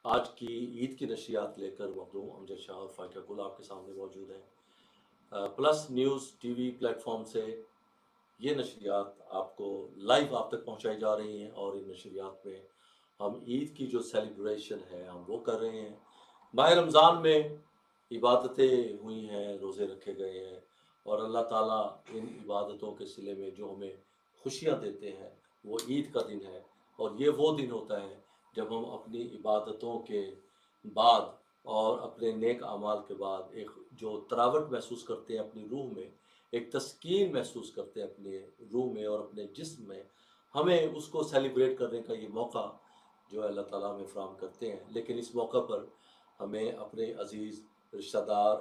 آج کی عید کی نشریات لے کر مخدوم امجد شاہ اور فائقہ گل آپ کے سامنے موجود ہیں۔ Plus news T V plate form سے یہ نشریات آپ کو لائیو آپ تک پہنچائی جا رہی ہیں، اور ان نشریات میں ہم عید کی جو سیلیبریشن ہے ہم وہ کر رہے ہیں۔ ماہ رمضان میں عبادتیں ہوئی ہیں، روزے رکھے گئے ہیں، اور اللہ تعالیٰ ان عبادتوں کے صلے میں جو ہمیں خوشیاں دیتے ہیں وہ عید کا دن ہے، اور یہ وہ دن ہوتا ہے جب ہم اپنی عبادتوں کے بعد اور اپنے نیک اعمال کے بعد ایک جو تراوٹ محسوس کرتے ہیں اپنی روح میں، ایک تسکین محسوس کرتے ہیں اپنے روح میں اور اپنے جسم میں، ہمیں اس کو سیلیبریٹ کرنے کا یہ موقع جو ہے اللہ تعالیٰ ہمیں فراہم کرتے ہیں۔ لیکن اس موقع پر ہمیں اپنے عزیز رشتہ دار،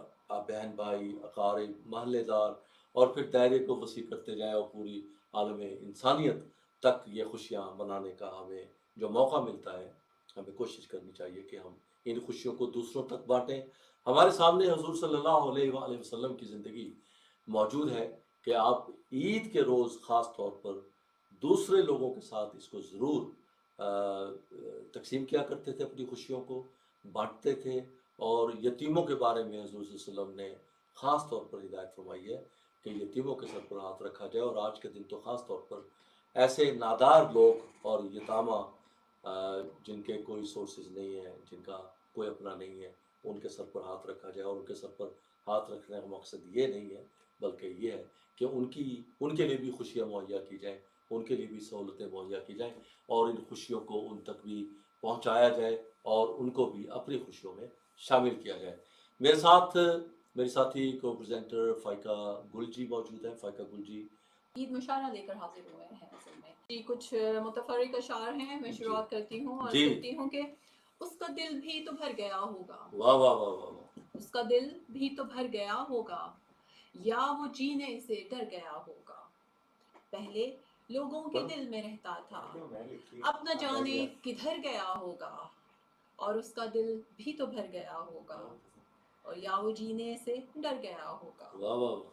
بہن بھائی، اقارب، محلے دار، اور پھر دائرے کو وسیع کرتے جائیں اور پوری عالم انسانیت تک یہ خوشیاں منانے کا ہمیں جو موقع ملتا ہے، ہمیں کوشش کرنی چاہیے کہ ہم ان خوشیوں کو دوسروں تک بانٹیں۔ ہمارے سامنے حضور صلی اللہ علیہ وآلہ وسلم کی زندگی موجود ہے کہ آپ عید کے روز خاص طور پر دوسرے لوگوں کے ساتھ اس کو ضرور تقسیم کیا کرتے تھے، اپنی خوشیوں کو بانٹتے تھے، اور یتیموں کے بارے میں حضور صلی اللہ علیہ وسلم نے خاص طور پر ہدایت فرمائی ہے کہ یتیموں کے سر پر ہاتھ رکھا جائے، اور آج کے دن تو خاص طور پر ایسے نادار لوگ اور یتامہ جن کے کوئی سورسز نہیں ہیں، جن کا کوئی اپنا نہیں ہے، ان کے سر پر ہاتھ رکھا جائے۔ اور ان کے سر پر ہاتھ رکھنے کا مقصد یہ نہیں ہے، بلکہ یہ ہے کہ ان کے لیے بھی خوشیاں مہیا کی جائیں، ان کے لیے بھی سہولتیں مہیا کی جائیں، اور ان خوشیوں کو ان تک بھی پہنچایا جائے، اور ان کو بھی اپنی خوشیوں میں شامل کیا جائے۔ میرے ساتھ میری ساتھی کو پریزنٹر فائقہ گل جی موجود ہیں۔ فائقہ گل جی عید مشاعرہ لے کر حاضر ہوئے ہیں اصل میں جی، کچھ متفرق اشعار ہیں، میں شروعات کرتی ہوں اور کہتی ہوں کہ اس کا دل بھی تو بھر گیا ہوگا، واہ واہ واہ واہ واہ، اس کا دل بھی تو بھر گیا ہوگا، یا وہ جینے سے ڈر گیا ہوگا، پہلے لوگوں کے دل میں رہتا تھا، اب نہ جانے کدھر گیا ہوگا، اور اس کا دل بھی تو بھر گیا ہوگا، اور یا وہ جینے سے ڈر گیا ہوگا۔ واہ واہ واہ،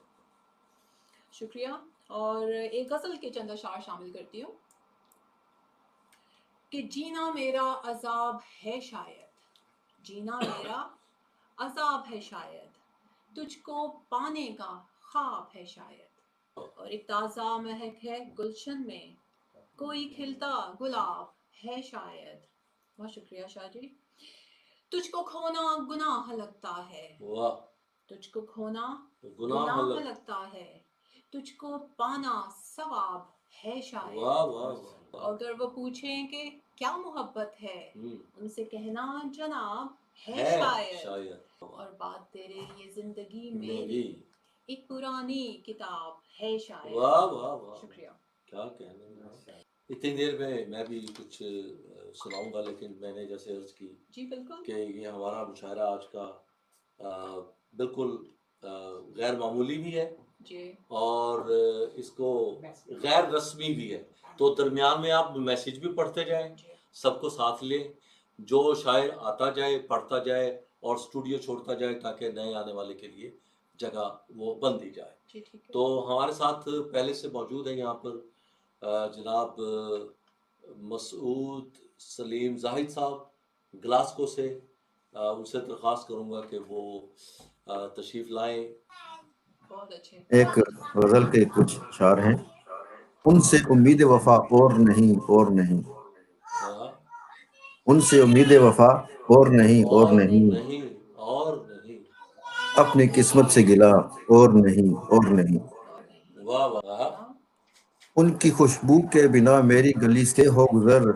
شکریہ۔ اور ایک غزل کے چند اشعار شامل کرتی ہوں کہ جینا میرا عذاب ہے شاید، جینا میرا عذاب ہے شاید، تجھ کو پانے کا خواب ہے شاید، اور ایک تازہ مہک ہے گلشن میں، کوئی کھلتا گلاب ہے شاید۔ بہت شکریہ شاہ جی۔ تجھ کو کھونا گناہ لگتا ہے، واہ، تجھ کو کھونا گناہ گناہ لگتا ہے، تجھ کو پانا ثواب ہے شاید۔ واہ واہ واہ، اگر وہ پوچھیں کہ کیا محبت ہے، ان سے کہنا جناب ہے شاید، اور بات تیرے یہ زندگی میری ایک پرانی کتاب ہے شاید۔ واہ واہ واہ، شکریہ۔ کیا کہنے میں۔ اتنی دیر میں بھی کچھ سناؤں گا، لیکن میں نے جیسے عرض کی جی بالکل کہ یہ ہمارا مشاعرہ آج کا بالکل غیر معمولی بھی ہے جی، اور اس کو غیر رسمی بھی ہے، تو درمیان میں آپ میسیج بھی پڑھتے جائیں، سب کو ساتھ لیں، جو شاعر آتا جائے پڑھتا جائے اور اسٹوڈیو چھوڑتا جائے، تاکہ نئے آنے والے کے لیے جگہ وہ بن دی جائے۔ جی ٹھیک ہے۔ تو ہمارے ساتھ پہلے سے موجود ہیں یہاں پر جناب مسعود سلیم زاہد صاحب گلاسکو سے، ان سے درخواست کروں گا کہ وہ تشریف لائیں۔ بہت اچھے۔ ایک غزل کے کچھ اشعار ہیں۔ ان سے امید وفا اور نہیں اور نہیں، ان سے امید وفا اور نہیں اور نہیں، اور نہیں، اپنی قسمت سے گلا اور نہیں اور نہیں، واہ واہ، ان کی خوشبو کے بنا میری گلی سے ہو گزر،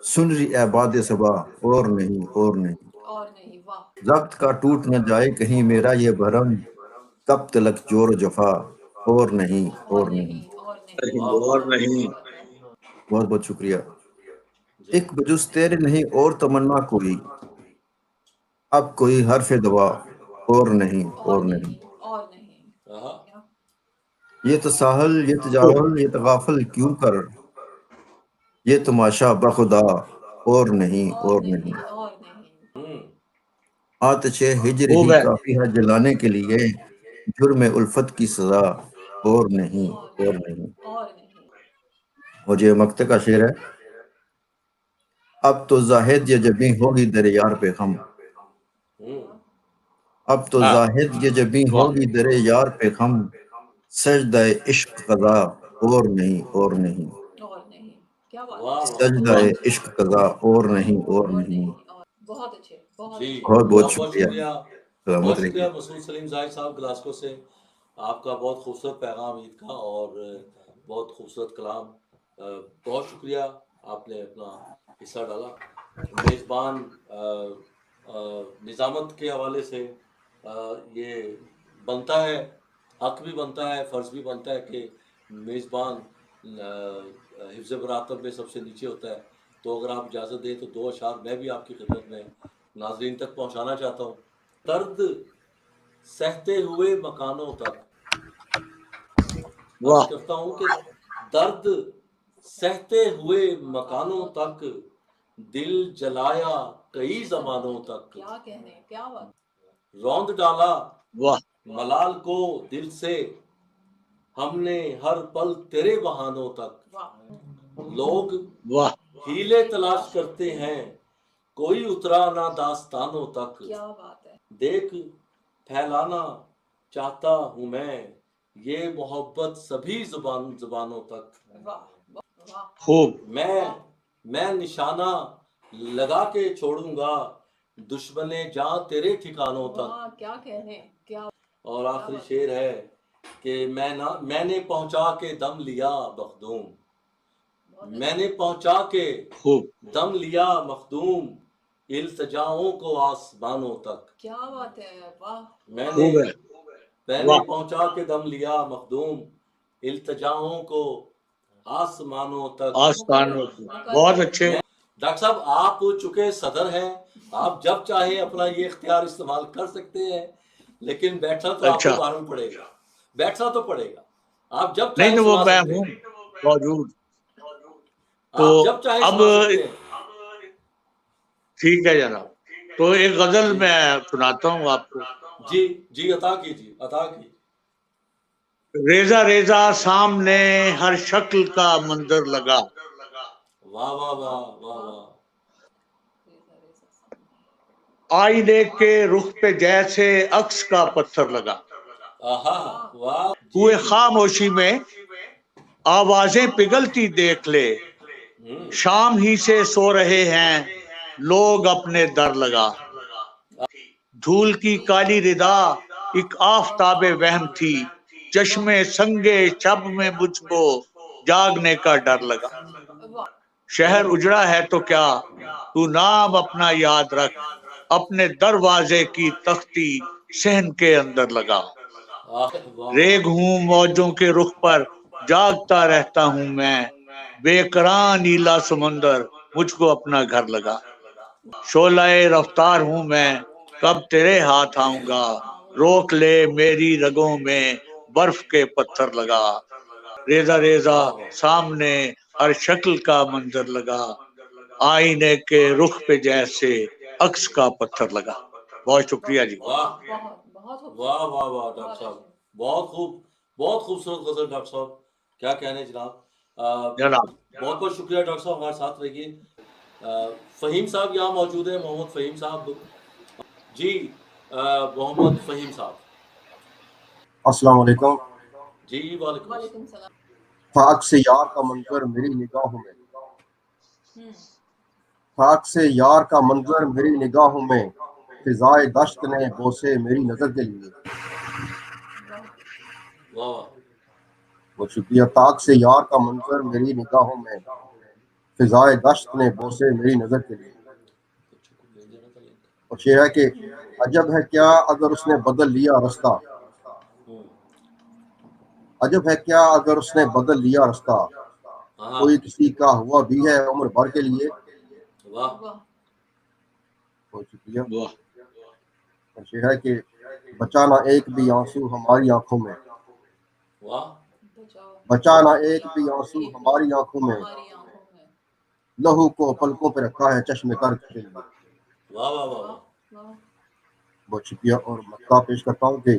سن رہی اے باد صبا اور نہیں اور نہیں، اور نہیں، واہ۔ ضبط کا ٹوٹ نہ جائے کہیں میرا یہ بھرم، تب تلک جور و جفا اور نہیں اور نہیں۔ اور نہیں، اور نہیں۔ بہت بہت شکریہ۔ ایک بجز تیرے نہیں اور تمنا کوئی، اب کوئی حرف دوا اور نہیں اور نہیں، اور نہیں۔ یہ تساہل یہ تجاہل یہ تغافل کیوں کر، یہ تماشا بخدا اور نہیں اور نہیں، اور نہیں۔ آتش ہجر خوب ہی ہے۔ کافی ہے جلانے کے لیے، جرم الفت کی سزا اور نہیں اور نہیں۔ اور نہیں۔ مجھے مکتے کا شعر ہے۔ اب تو زاہد یہ جبیں ہوگی در یار پہ غم، ہوں، اب تو ہاں زاہد یہ جبیں واہ ہوگی در یار پہ غم، سجدہ عشق قضا اور نہیں اور نہیں، اور نہیں، کیا بات واہ ہے، واہ سجدہ واہ واہ، عشق قضا اور نہیں اور اور نہیں۔ نہیں، اور بہت اچھے، بہت جی اچھے، بہت بہت بہت بہت شکریہ، شکریہ، سلامت بہت شکریہ رہیے۔ مسعود سلیم زاہد صاحب گلاسکو سے، آپ کا بہت خوبصورت پیغام عید کا اور بہت خوبصورت کلام، بہت شکریہ، آپ نے اپنا حصہ ڈالا۔ میزبان نظامت کے حوالے سے یہ بنتا ہے، حق بھی بنتا ہے، فرض بھی بنتا ہے کہ میزبان حفظ مراتب میں سب سے نیچے ہوتا ہے، تو اگر آپ اجازت دیں تو 2 اشعار میں بھی آپ کی خدمت میں ناظرین تک پہنچانا چاہتا ہوں۔ درد سہتے ہوئے مکانوں تک، عرض واہ کرتا ہوں کہ درد سہتے ہوئے مکانوں تک، دل جلایا کئی زمانوں تک، کیا کہنے، کیا بات، روند ڈالا واہ ملال کو دل سے، ہم نے ہر پل تیرے بہانوں تک، واہ، لوگ واہ ہیلے تلاش کرتے ہیں کوئی اترا نہ داستانوں تک، کیا بات ہے، دیکھ پھیلانا چاہتا ہوں میں یہ محبت سبھی زبانوں تک، واہ واہ، خوب میں نشانہ لگا کے چھوڑوں گا دشمن جاں تیرے ٹھکانوں تک، واہ، کیا کہنے، کیا، اور آخری شعر ہے کہ میں نے پہنچا کے دم لیا مخدوم، میں نے پہنچا کے خوب دم لیا مخدوم التجاؤں کو آسمانوں تک، کیا بات ہے، واہ، میں خوب ہے نے واہ پہنچا کے دم لیا مخدوم التجاؤں کو آسمانوں تک۔ آستانوں کو بہت اچھے ڈاکٹر صاحب آپ چونکہ صدر ہیں، آپ جب چاہیں اپنا یہ اختیار استعمال کر سکتے ہیں، لیکن بیٹھنا تو آپ کو اچھا معلوم پڑے گا، بیٹھنا تو پڑے گا، آپ جب نہیں چاہیں تو وہ سنا میں سکتے ہوں ہیں، موجود تو آپ جب چاہیں اب سنا سکتے ہیں۔ ٹھیک ہے جناب تو ایک غزل جی میں سناتا ہوں آپ کو جی جی، عطا کیجیے عطا کیجیے۔ ریزہ ریزہ سامنے ہر شکل کا منظر لگا واہ واہ واہ واہ واہ، آئینے کے رخ پہ جیسے عکس کا پتھر لگا آہا واہ، جی کوئے خاموشی میں آوازیں پگھلتی دیکھ لے ہوں، شام ہی سے سو رہے ہیں لوگ اپنے در لگا دھول کی کالی ردا ایک آفتاب وہم تھی چشمے سنگے شب میں مجھ کو جاگنے کا ڈر لگا واہ، شہر اجڑا ہے تو کیا تو نام اپنا یاد رکھ اپنے دروازے کی تختی صحن کے اندر لگا واہ، ریگ ہوں موجوں کے رخ پر جاگتا رہتا ہوں میں بے قرار نیلا سمندر مجھ کو اپنا گھر لگا شعلہ رفتار ہوں میں کب تیرے ہاتھ آؤں گا روک لے میری رگوں میں برف کے پتھر لگا ریزہ ریزہ واہ واہ، سامنے ہر شکل کا منظر لگا آئینے کے رخ پہ جیسے عکس کا پتھر لگا بہت شکریہ جی واہ بہت بہت خوبصورت، واہ واہ واہ، ڈاکٹر بہت صاحب اچھے، بہت خوب، بہت خوبصورت غزل ڈاکٹر صاحب، کیا کہنے جناب، جناب بہت بہت شکریہ ڈاکٹر صاحب، ہمارے ساتھ رہیے۔ فہیم صاحب یہاں موجود ہیں، محمد فہیم صاحب، جی محمد فہیم صاحب، السلام علیکم۔ جی وعلیکم السلام۔ وعلیکم السلام، خاک سے یار کا منظر میری نگاہوں میں، خاک سے یار کا منظر میری نگاہوں میں، فضائے دشت نے بوسے میری نظر کے لیے۔ واہ واہ، بہت شکریہ۔ خاک سے یار کا منظر میری نگاہوں میں، فضائے دشت نے بوسے میری نظر کے لیے۔ بچوں کو بھیج دینا تھا لنک۔ اور یہ ہے کہ عجب ہے کیا اگر اس نے بدل لیا رستہ، ہوں، عجب ہے کیا اگر اس نے بدل لیا رستہ، ہاں کوئی کسی کا ہوا بھی ہے عمر بھر کے لیے۔ واہ، واہ، بہت شکریہ۔ واہ اور یہ ہے کہ بچا نہ ایک بھی آنسو ہماری آنکھوں میں، واہ، بچاؤ، بچا نہ ایک بھی آنسو ہماری آنکھوں میں، ہماری آنکھوں میں، لہو کو پلکوں پہ رکھا ہے چشم تر کے لیے۔ واہ واہ واہ واہ، واہ، واہ، بہت شکریہ۔ اور مطلب پیش کرتا ہوں کہ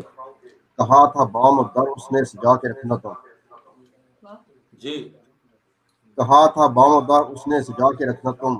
کہا تھا بام در اس نے سجا کے رکھنا تم، واہ، جی کہا تھا بام در اس نے سجا کے رکھنا تم،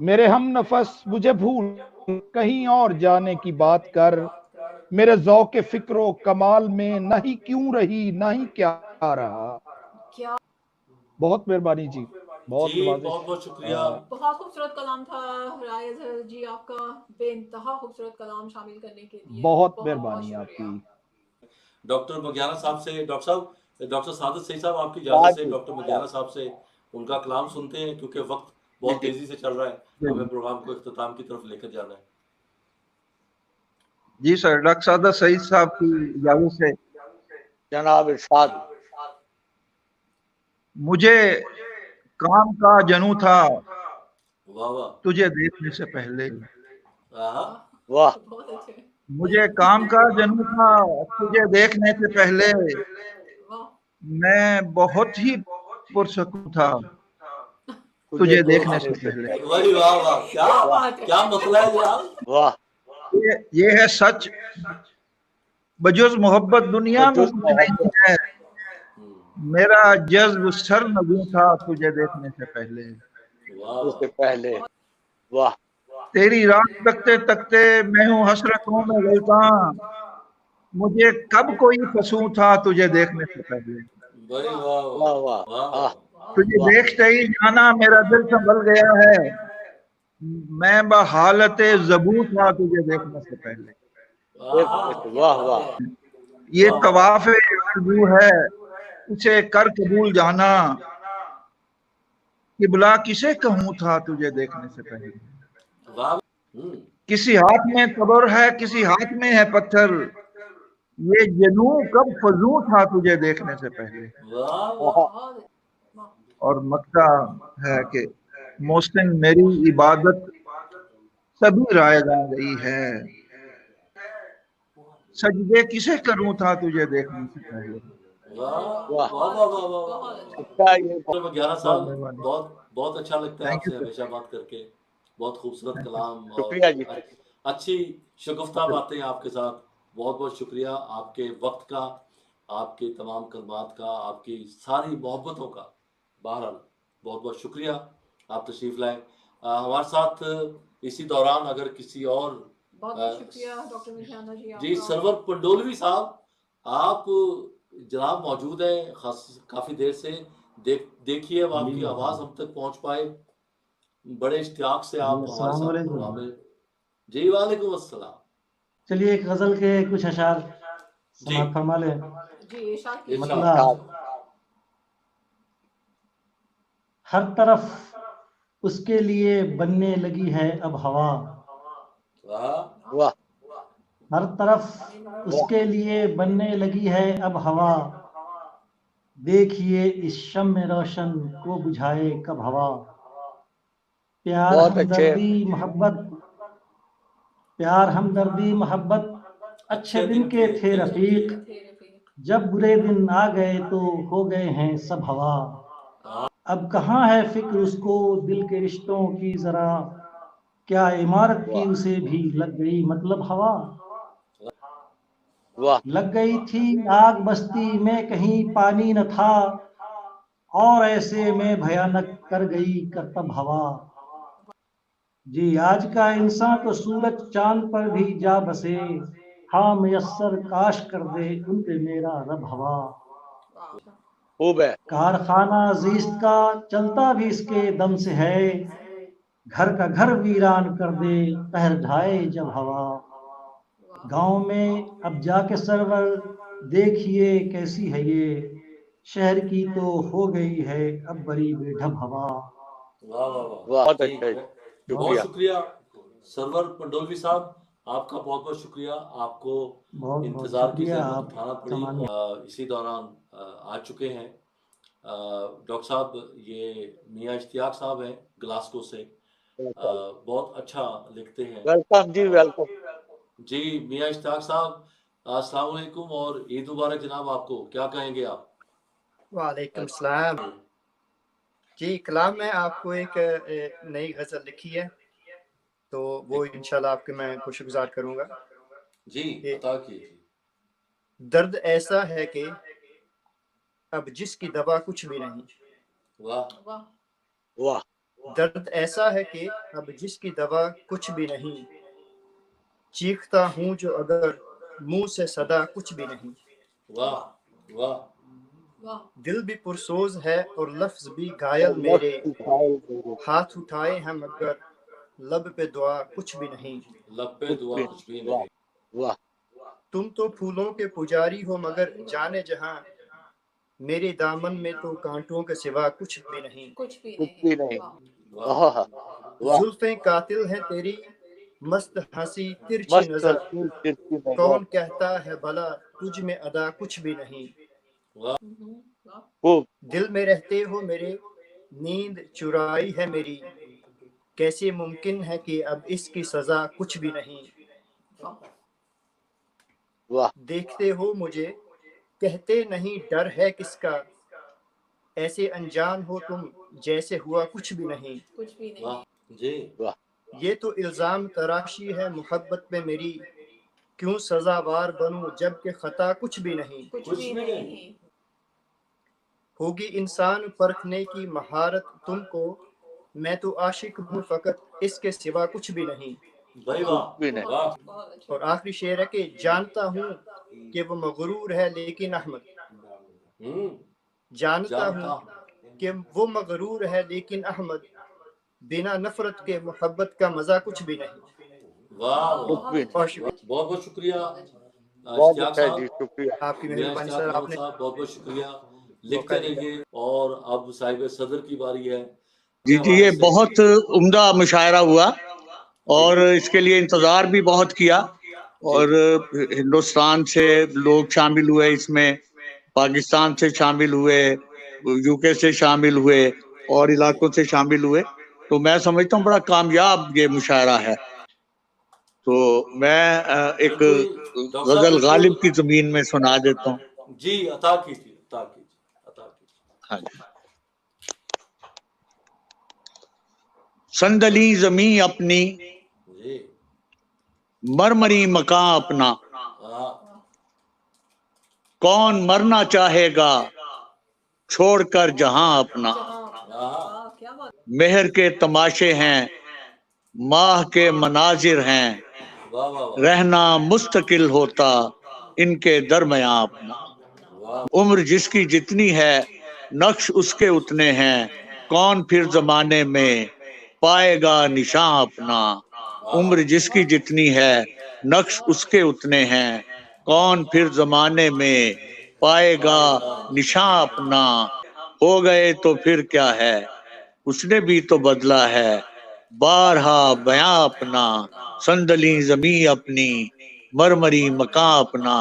میرے ہم نفس مجھے بھول کہیں اور جانے کی بات کر، میرے ذوق فکر و کمال میں نہ ہی کیوں رہی نہ ہی کیا رہا۔ کیا بہت مہربانی جی، بہت جی نوازش۔ بہت بہت شکریہ۔ بہت خوبصورت کلام تھا رائے اظہر جی آپ کا، بے انتہا خوبصورت کلام شامل کرنے کے لیے بہت بہت مہربانی آپ شکریہ۔ کی۔ ڈاکٹر مغیانہ صاحب سے، ڈاکٹر سعادت سعید صاحب آپ کی اجازت سے ڈاکٹر مغیانہ صاحب سے ان کا کلام سنتے ہیں، کیونکہ وقت بہت تیزی سے چل رہا ہے، ہمیں پروگرام کو اختتام کی طرف لے کر جانا ہے۔ جی سر، ڈاکٹر سعادت سعید صاحب کی اجازت سے جناب ارشاد۔ مجھے کام کا جنوں تھا واہ واہ تجھے دیکھنے سے پہلے، واہ بہت اچھے۔ مجھے کام کا جنوں تھا تجھے دیکھنے سے پہلے، واہ میں بہت ہی پرسکون تھا تجھے دیکھنے سے پہلے۔ وہی واہ واہ، کیا بات ہے۔ کیا مسئلہ ہے جناب؟ واہ، یہ ہے سچ، بجز محبت دنیا میں بجز کچھ نہیں محبت ہے، میرا جذب سر نگوں تھا تجھے دیکھنے سے پہلے۔ واہ سے پہلے، واہ تیری راہ تکتے تکتے میں ہوں حسرتوں میں غلطاں، مجھے کب کوئی قصور تھا تجھے دیکھنے سے پہلے۔ بھائی واہ واہ واہ واہ، واہ، تجھے واہ دیکھتے ہی جانا میرا دل سنبھل گیا ہے، میں بحالت زبوں تھا تجھے دیکھنے سے پہلے۔ دیکھنے سے، واہ واہ، یہ طواف آرزو ہے اسے کر قبول جانا، قبلہ کسے کہوں تھا تجھے دیکھنے سے پہلے۔ واہ، کسی ہاتھ میں قبر ہے کسی ہاتھ میں ہے پتھر، یہ جنوں کب فزوں تھا تجھے دیکھنے سے پہلے۔ واہ بہت اور مکہ ہے کہ محسن میری عبادت سبھی رائے گاں گئی ہے، سجدے کسے کروں تھا تجھے دیکھنے سے پہلے۔ واہ واہ، واہ واہ واہ واہ بہت واہ۔ اچھے۔ اچھا، یہ ڈاکٹر مغیانہ بہت صاحب، مہربانی، بہت اچھا لگتا ہے آپ تھینک یو سے سر، ہمیشہ بات کر کے، بہت خوبصورت کلام اور شکریہ جی۔ اچھی شگفتہ باتیں آپ کے ساتھ۔ بہت بہت شکریہ آپ کے وقت کا، آپ کے تمام کلمات کا، آپ کی ساری محبتوں کا۔ بہرحال بہت بہت شکریہ، آپ تشریف لائے ہمارے ساتھ۔ اسی دوران اگر کسی اور بہت بہت شکریہ ڈاکٹر مغیانہ جی آپ جی کا۔ سرور پنڈولوی صاحب، آپ جناب موجود ہیں کافی دیر سے، دیکھیے اب آپ کی آواز ہم تک پہنچ پائے، بڑے اشتیاق سے آپ ہمارے السلام ساتھ علیکم۔ پروگرام میں۔ جی وعلیکم السلام۔ چلیے ایک غزل کے کچھ اشعار جی سماعت فرما لیں۔ جی ارشاد کیجیے۔ ارشاد۔ مطلب ہر طرف اس کے لیے بننے لگی ہے اب ہوا، واہ واہ ہر طرف اس کے لیے بننے لگی ہے اب ہوا، دیکھیے اس شمع روشن کو بجھائے کب ہوا، پیار بہت اچھے، ہمدردی محبت، پیار ہمدردی محبت اچھے دن کے تھے رفیق، جب برے دن آ گئے تو ہو گئے ہیں سب ہوا، اب کہاں ہے فکر اس کو دل کے رشتوں کی ذرا، کیا عمارت کی واہ اسے بھی لگ گئی مطلب ہوا، واہ لگ گئی تھی آگ بستی میں کہیں پانی نہ تھا، اور ایسے میں بھیانک کر گئی کرتب ہوا، جی آج کا انسان تو سورج چاند پر بھی جا بسے، ہاں میسر کاش کر دے ان پہ میرا رب ہوا، خوب ہے، کارخانہ زیست کا چلتا بھی اس کے دم سے ہے، گھر کا گھر ویران کر دے قہر ڈھائے جب ہوا، گاؤں میں اب جا کے سرور دیکھیے کیسی ہے یہ، شہر کی تو ہو گئی ہے اب بڑی بے ڈھب ہوا، واہ واہ واہ، واہ بہت جی اچھا، بہت شکریہ۔ شکریہ سرور پنڈولوی صاحب، آپ کا بہت بہت شکریہ، آپ کو بہت بہت انتظار کی شکریہ زحمت آپ اٹھانا پڑی۔ تمام۔ اسی دوران آ چکے ہیں ڈاکٹر صاحب، یہ میاں اشتیاق صاحب ہیں گلاسکو سے، بہت اچھا لکھتے ہیں۔ ویلکم جی، ویلکم۔ جی میاں اشتیاق صاحب، السلام علیکم اور عید مبارک جناب، آپ کو کیا کہیں گے آپ؟ وعلیکم السلام جی۔ کلام میں آپ کو ایک نئی غزل لکھی ہے، تو وہ انشاءاللہ آپ کے میں خوش گزار کروں گا۔ جی عطا کیجیے۔ درد ایسا ہے کہ اب جس کی دوا کچھ بھی نہیں، واہ واہ واہ درد ایسا ہے کہ اب جس کی دوا کچھ بھی نہیں، چیختا ہوں جو اگر منہ سے صدا کچھ بھی نہیں۔ واہ واہ واہ دل بھی پرسوز ہے اور لفظ بھی گھائل میرے، ہاتھ اٹھائے ہیں مگر لب پہ دعا کچھ بھی نہیں۔ لب پہ دعا کچھ بھی نہیں۔ واہ تم تو پھولوں کے پجاری ہو مگر جانے جہاں، میرے دامن میں تو کانٹوں کے سوا کچھ بھی نہیں۔ کچھ بھی کچھ بھی نہیں۔ نہیں۔ واہ واہ واہ زلفیں قاتل ہیں تیری، مست ہنسی ترچھی مست نظر، ترچھی نظر، کون کہتا ہے بھلا تجھ میں ادا کچھ بھی نہیں۔ واہ خوب دل میں رہتے ہو میرے، نیند چرائی ہے میری، کیسے ممکن ہے کہ اب اس کی سزا کچھ بھی نہیں۔ واہ دیکھتے ہو مجھے کہتے نہیں ڈر ہے کس کا، ایسے انجان ہو تم جیسے ہوا کچھ بھی نہیں۔ کچھ بھی نہیں۔ واہ جی واہ یہ تو الزام تراشی ہے محبت پہ میری، کیوں سزاوار بنوں جب کہ خطا کچھ بھی نہیں۔ کچھ بھی نہیں۔ ہوگی انسان پرکھنے کی مہارت تم کو، میں تو عاشق ہوں فقط اس کے سوا کچھ بھی نہیں۔ بھائی واہ بھی نہیں۔ واہ بہت اچھا۔ اور آخری شعر ہے کہ جانتا ہوں کہ وہ مغرور ہے لیکن احمد، جانتا ہوں کہ وہ مغرور ہے لیکن احمد، بنا نفرت کے محبت کا مزہ کچھ بھی نہیں۔ واہ کچھ بھی نہیں۔ بہت شکریہ بہت بہت شکریہ بہت اشتیاق اچھا صاحب، جی، شکریہ۔ آپ کی میاں مہربانی اشتیاق سر، آپ احمد نے صاحب بہت بہت شکریہ، موقع لکھتے دیا۔ رہیے۔ اور اب صاحب صدر کی باری ہے۔ جی جی، یہ بہت عمدہ مشاعرہ ہوا اور اس کے لیے انتظار بھی بہت کیا، اور ہندوستان سے لوگ شامل ہوئے اس میں، پاکستان سے شامل ہوئے، یو کے سے شامل ہوئے اور علاقوں سے شامل ہوئے، تو میں سمجھتا ہوں بڑا کامیاب یہ مشاعرہ ہے۔ تو میں ایک بالکل ڈاکٹر صاحب، غزل بالکل غالب کی زمین میں سنا دیتا ہوں۔ جی عطا کیجیے عطا کیجیے عطا کیجیے۔ ہاں جی۔ سندلی زمیں اپنی، جی مرمری مکان اپنا، ہاں کون مرنا چاہے گا چھوڑ کر جہاں اپنا، ہاں کیا بات۔ مہر کے تماشے ہیں، ماہ کے مناظر ہیں، واہ واہ واہ رہنا مستقل ہوتا ان کے درمیان اپنا، واہ عمر جس کی جتنی ہے نقش اس کے اتنے ہیں، کون پھر زمانے میں پائے گا نشان اپنا، عمر جس کی جتنی ہے نقش اس کے اتنے ہیں، کون پھر زمانے میں پائے گا نشان اپنا، ہو گئے تو پھر کیا ہے اس نے بھی تو بدلا ہے، بارہا بیاں اپنا، سندلی زمیں اپنی، مرمری مکان اپنا،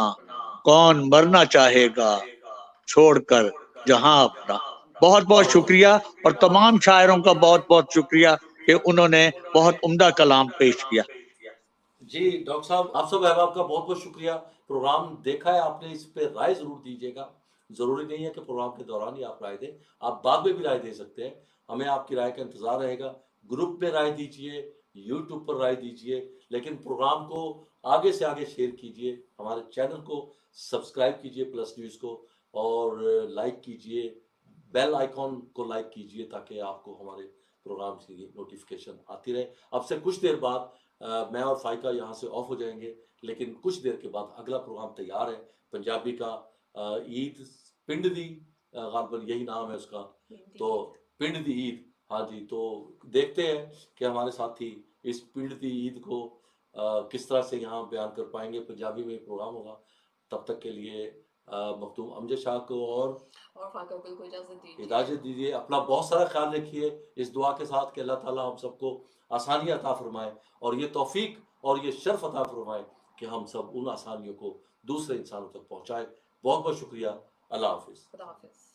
کون مرنا چاہے گا چھوڑ کر جہاں اپنا۔ بہت بہت شکریہ، اور تمام شاعروں کا بہت بہت شکریہ کہ انہوں نے بہت عمدہ کلام پیش کیا۔ جی ڈاکٹر صاحب، آپ سب احباب کا بہت بہت شکریہ۔ پروگرام دیکھا ہے آپ نے، اس پہ رائے ضرور دیجیے گا۔ ضروری نہیں ہے کہ پروگرام کے دوران ہی آپ رائے دیں، آپ بعد میں بھی رائے دے سکتے ہیں، ہمیں آپ کی رائے کا انتظار رہے گا۔ گروپ میں رائے دیجیے، یوٹیوب پر رائے دیجیے، لیکن پروگرام کو آگے سے آگے شیئر کیجیے، ہمارے چینل کو سبسکرائب کیجیے پلس نیوز کو، اور لائک کیجیے، بیل آئیکن کو لائک کیجیے تاکہ آپ کو ہمارے پروگرام کی نوٹیفیکیشن آتی رہے۔ اب سے کچھ دیر بعد میں اور فائقہ یہاں سے آف ہو جائیں گے، لیکن کچھ دیر کے بعد اگلا پروگرام تیار ہے پنجابی کا، عید پنڈ دی، غالباً یہی نام ہے اس کا، تو پنڈ دی عید۔ ہاں جی، تو دیکھتے ہیں کہ ہمارے ساتھی اس پنڈ دی عید کو کس طرح سے یہاں بیان کر پائیں گے۔ پنجابی میں پروگرام ہوگا، تب تک کے لیے مختوم امجد شاہ کو اور فائقہ کو اجازت دیجیے۔ اجازت دیجیے۔ اپنا بہت سارا خیال رکھیے، اس دعا کے ساتھ کہ اللہ تعالیٰ ہم سب کو آسانیاں عطا فرمائے، اور یہ توفیق اور یہ شرف عطا فرمائے کہ ہم سب ان آسانیوں کو دوسرے انسانوں تک پہنچائے۔ بہت بہت شکریہ، اللہ حافظ۔ خدا حافظ۔